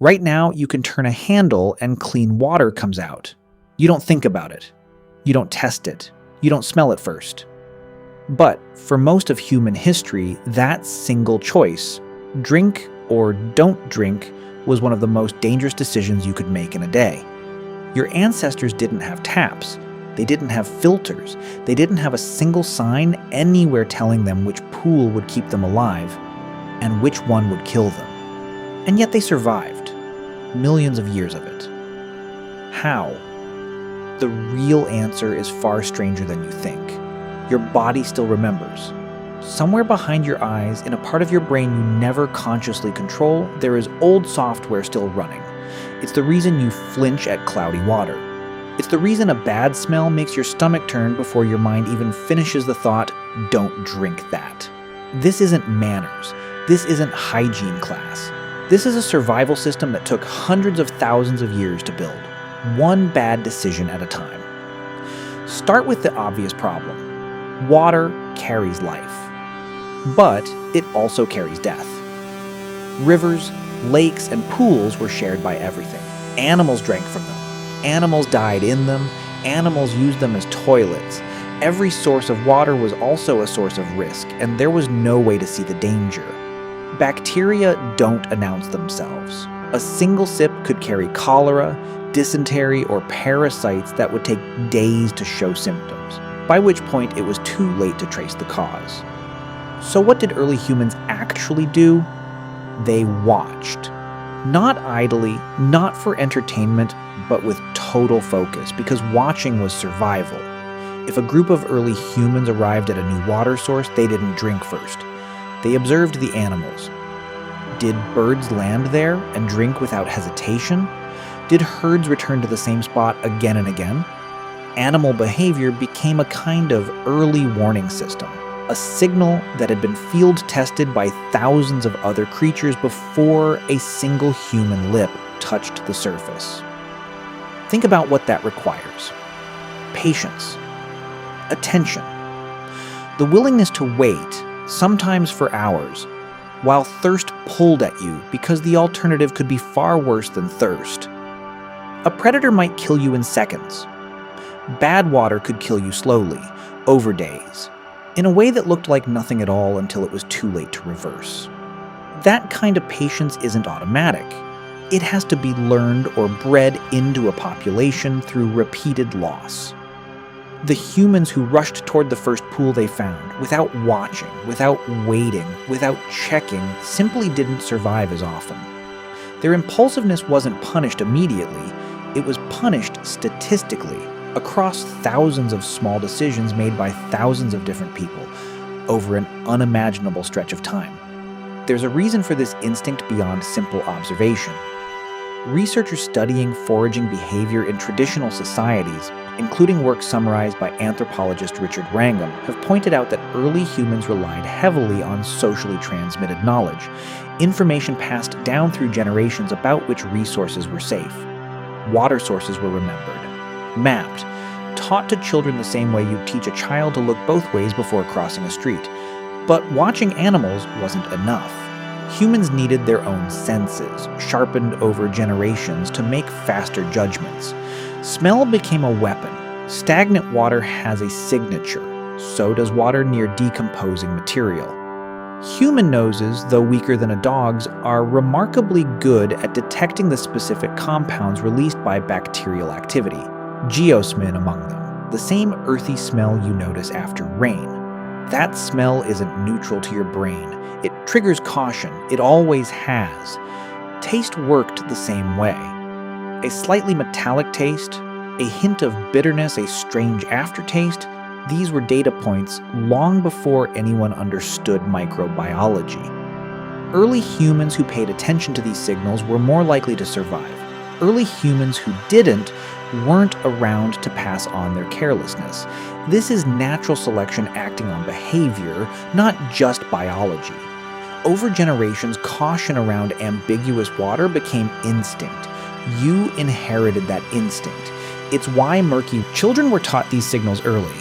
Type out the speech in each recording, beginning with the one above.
Right now, you can turn a handle and clean water comes out. You don't think about it. You don't test it. You don't smell it first. But for most of human history, that single choice, drink or don't drink, was one of the most dangerous decisions you could make in a day. Your ancestors didn't have taps. They didn't have filters. They didn't have a single sign anywhere telling them which pool would keep them alive and which one would kill them. And yet they survived. Millions of years of it. How? The real answer is far stranger than you think. Your body still remembers. Somewhere behind your eyes, in a part of your brain you never consciously control, there is old software still running. It's the reason you flinch at cloudy water. It's the reason a bad smell makes your stomach turn before your mind even finishes the thought, "Don't drink that." This isn't manners. This isn't hygiene class. This is a survival system that took hundreds of thousands of years to build, one bad decision at a time. Start with the obvious problem. Water carries life, but it also carries death. Rivers, lakes, and pools were shared by everything. Animals drank from them. Animals died in them. Animals used them as toilets. Every source of water was also a source of risk, and there was no way to see the danger. Bacteria don't announce themselves. A single sip could carry cholera, dysentery, or parasites that would take days to show symptoms, by which point it was too late to trace the cause. So what did early humans actually do? They watched. Not idly, not for entertainment, but with total focus, because watching was survival. If a group of early humans arrived at a new water source, they didn't drink first. They observed the animals. Did birds land there and drink without hesitation? Did herds return to the same spot again and again? Animal behavior became a kind of early warning system, a signal that had been field tested by thousands of other creatures before a single human lip touched the surface. Think about what that requires. Patience. Attention. The willingness to wait, sometimes for hours, while thirst pulled at you because the alternative could be far worse than thirst. A predator might kill you in seconds. Bad water could kill you slowly, over days, in a way that looked like nothing at all until it was too late to reverse. That kind of patience isn't automatic. It has to be learned or bred into a population through repeated loss. The humans who rushed toward the first pool they found, without watching, without waiting, without checking, simply didn't survive as often. Their impulsiveness wasn't punished immediately, it was punished statistically, across thousands of small decisions made by thousands of different people, over an unimaginable stretch of time. There's a reason for this instinct beyond simple observation. Researchers studying foraging behavior in traditional societies, including work summarized by anthropologist Richard Wrangham, have pointed out that early humans relied heavily on socially transmitted knowledge, information passed down through generations about which resources were safe. Water sources were remembered, mapped, taught to children the same way you'd teach a child to look both ways before crossing a street. But watching animals wasn't enough. Humans needed their own senses, sharpened over generations to make faster judgments. Smell became a weapon. Stagnant water has a signature. So does water near decomposing material. Human noses, though weaker than a dog's, are remarkably good at detecting the specific compounds released by bacterial activity, geosmin among them, the same earthy smell you notice after rain. That smell isn't neutral to your brain. It triggers caution. It always has. Taste worked the same way. A slightly metallic taste, a hint of bitterness, a strange aftertaste, these were data points long before anyone understood microbiology. Early humans who paid attention to these signals were more likely to survive. Early humans who didn't weren't around to pass on their carelessness. This is natural selection acting on behavior, not just biology. Over generations, caution around ambiguous water became instinct. You inherited that instinct. It's why murky children were taught these signals early,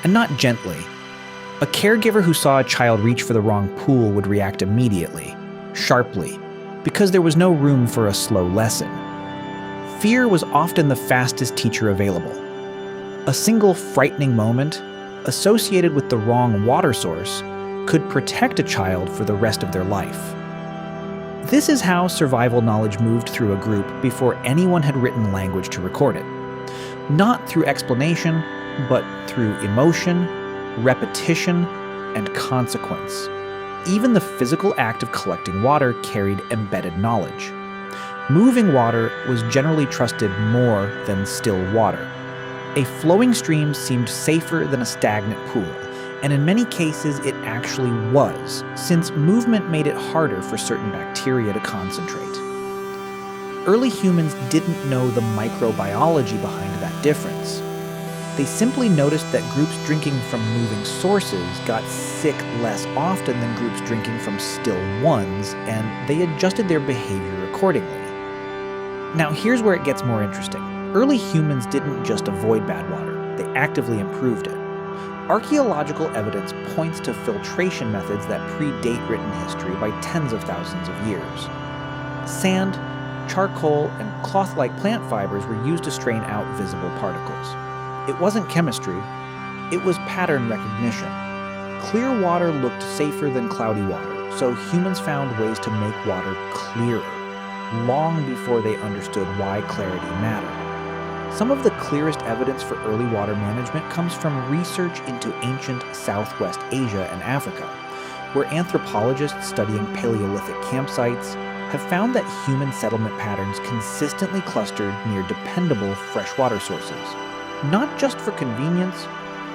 and not gently. A caregiver who saw a child reach for the wrong pool would react immediately, sharply. because there was no room for a slow lesson. Fear was often the fastest teacher available. A single frightening moment, associated with the wrong water source, could protect a child for the rest of their life. This is how survival knowledge moved through a group before anyone had written language to record it. Not through explanation, but through emotion, repetition, and consequence. Even the physical act of collecting water carried embedded knowledge. Moving water was generally trusted more than still water. A flowing stream seemed safer than a stagnant pool, and in many cases it actually was, since movement made it harder for certain bacteria to concentrate. Early humans didn't know the microbiology behind that difference. They simply noticed that groups drinking from moving sources got sick less often than groups drinking from still ones, and they adjusted their behavior accordingly. Now here's where it gets more interesting. Early humans didn't just avoid bad water, they actively improved it. Archaeological evidence points to filtration methods that predate written history by tens of thousands of years. Sand, charcoal, and cloth-like plant fibers were used to strain out visible particles. It wasn't chemistry, it was pattern recognition. Clear water looked safer than cloudy water, so humans found ways to make water clearer, long before they understood why clarity mattered. Some of the clearest evidence for early water management comes from research into ancient Southwest Asia and Africa, where anthropologists studying Paleolithic campsites have found that human settlement patterns consistently clustered near dependable freshwater sources, not just for convenience,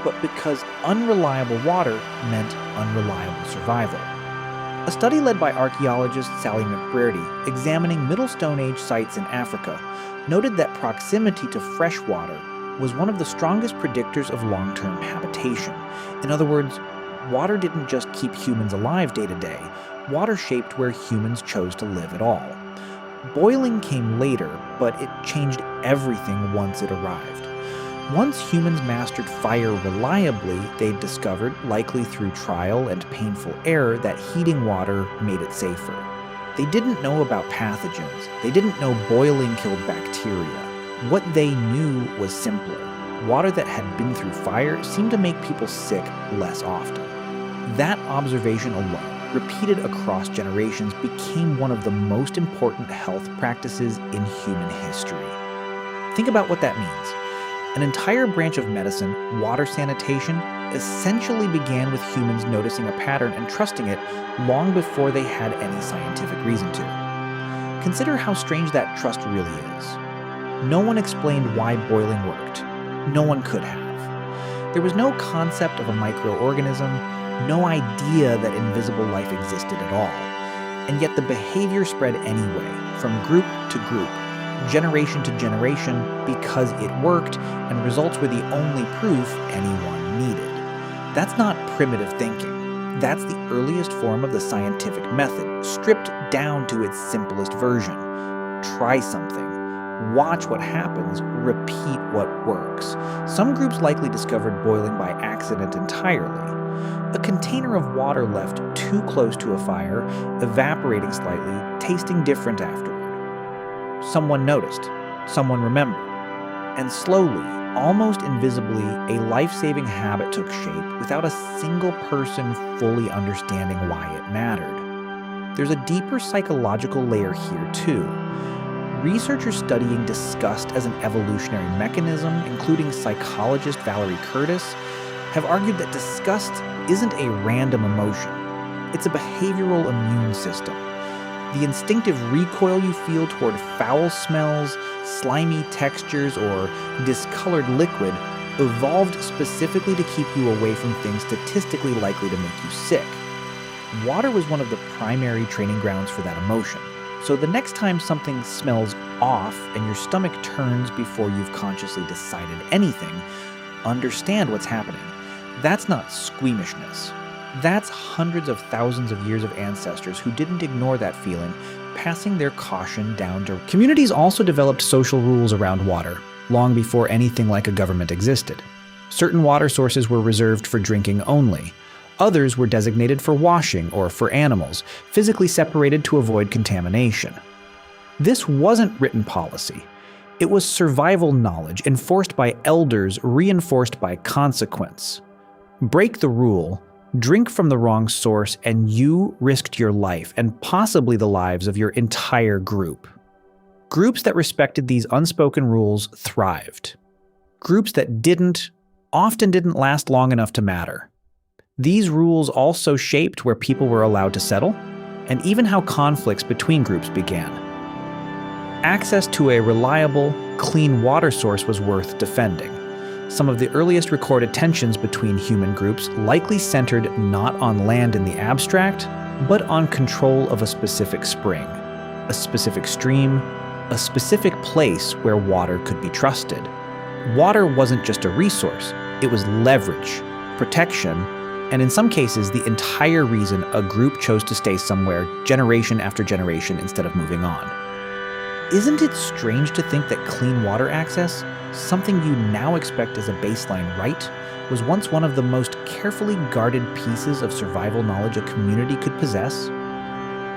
but because unreliable water meant unreliable survival. A study led by archaeologist Sally McBrearty, examining Middle Stone Age sites in Africa, noted that proximity to fresh water was one of the strongest predictors of long-term habitation. In other words, water didn't just keep humans alive day to day, water shaped where humans chose to live at all. Boiling came later, but it changed everything once it arrived. Once humans mastered fire reliably, they discovered, likely through trial and painful error, that heating water made it safer. They didn't know about pathogens. They didn't know boiling killed bacteria. What they knew was simpler. Water that had been through fire seemed to make people sick less often. That observation alone, repeated across generations, became one of the most important health practices in human history. Think about what that means. An entire branch of medicine, water sanitation, essentially began with humans noticing a pattern and trusting it long before they had any scientific reason to. Consider how strange that trust really is. No one explained why boiling worked. No one could have. There was no concept of a microorganism, no idea that invisible life existed at all. And yet the behavior spread anyway, from group to group, generation to generation, because it worked, and results were the only proof anyone needed. That's not primitive thinking. That's the earliest form of the scientific method, stripped down to its simplest version. Try something, watch what happens, repeat what works. Some groups likely discovered boiling by accident entirely. A container of water left too close to a fire, evaporating slightly, tasting different afterward. Someone noticed, someone remembered, and slowly, almost invisibly, a life-saving habit took shape without a single person fully understanding why it mattered. There's a deeper psychological layer here, too. Researchers studying disgust as an evolutionary mechanism, including psychologist Valerie Curtis, have argued that disgust isn't a random emotion. It's a behavioral immune system. The instinctive recoil you feel toward foul smells, slimy textures, or discolored liquid evolved specifically to keep you away from things statistically likely to make you sick. Water was one of the primary training grounds for that emotion. So the next time something smells off and your stomach turns before you've consciously decided anything, understand what's happening. That's not squeamishness. That's hundreds of thousands of years of ancestors who didn't ignore that feeling, passing their caution down to... Communities also developed social rules around water, long before anything like a government existed. Certain water sources were reserved for drinking only. Others were designated for washing or for animals, physically separated to avoid contamination. This wasn't written policy. It was survival knowledge enforced by elders, reinforced by consequence. Break the rule, drink from the wrong source, and you risked your life and possibly the lives of your entire group. Groups that respected these unspoken rules thrived. Groups that didn't often didn't last long enough to matter. These rules also shaped where people were allowed to settle, and even how conflicts between groups began. Access to a reliable, clean water source was worth defending. Some of the earliest recorded tensions between human groups likely centered not on land in the abstract, but on control of a specific spring, a specific stream, a specific place where water could be trusted. Water wasn't just a resource, it was leverage, protection, and in some cases the entire reason a group chose to stay somewhere generation after generation instead of moving on. Isn't it strange to think that clean water access, something you now expect as a baseline right, was once one of the most carefully guarded pieces of survival knowledge a community could possess?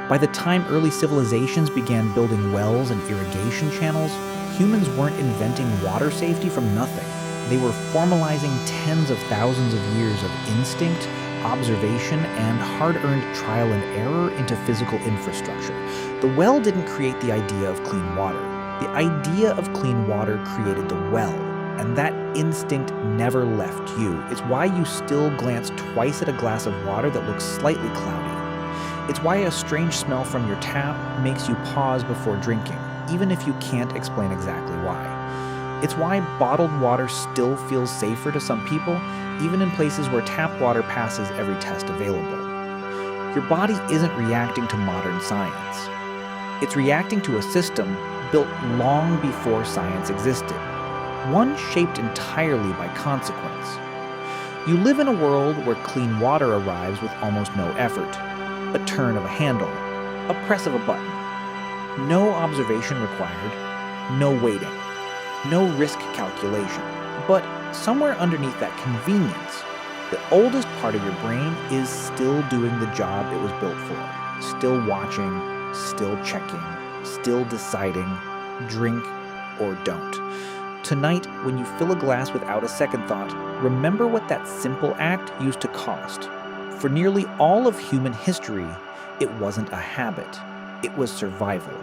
By the time early civilizations began building wells and irrigation channels, humans weren't inventing water safety from nothing. They were formalizing tens of thousands of years of instinct, observation, and hard-earned trial and error into physical infrastructure. The well didn't create the idea of clean water. The idea of clean water created the well, and that instinct never left you. It's why you still glance twice at a glass of water that looks slightly cloudy. It's why a strange smell from your tap makes you pause before drinking, even if you can't explain exactly why. It's why bottled water still feels safer to some people, even in places where tap water passes every test available. Your body isn't reacting to modern science. It's reacting to a system built long before science existed, one shaped entirely by consequence. You live in a world where clean water arrives with almost no effort, a turn of a handle, a press of a button. No observation required, no waiting, no risk calculation. But somewhere underneath that convenience, the oldest part of your brain is still doing the job it was built for. Still watching, still checking, still deciding, drink or don't. Tonight, when you fill a glass without a second thought, remember what that simple act used to cost. For nearly all of human history, it wasn't a habit, it was survival.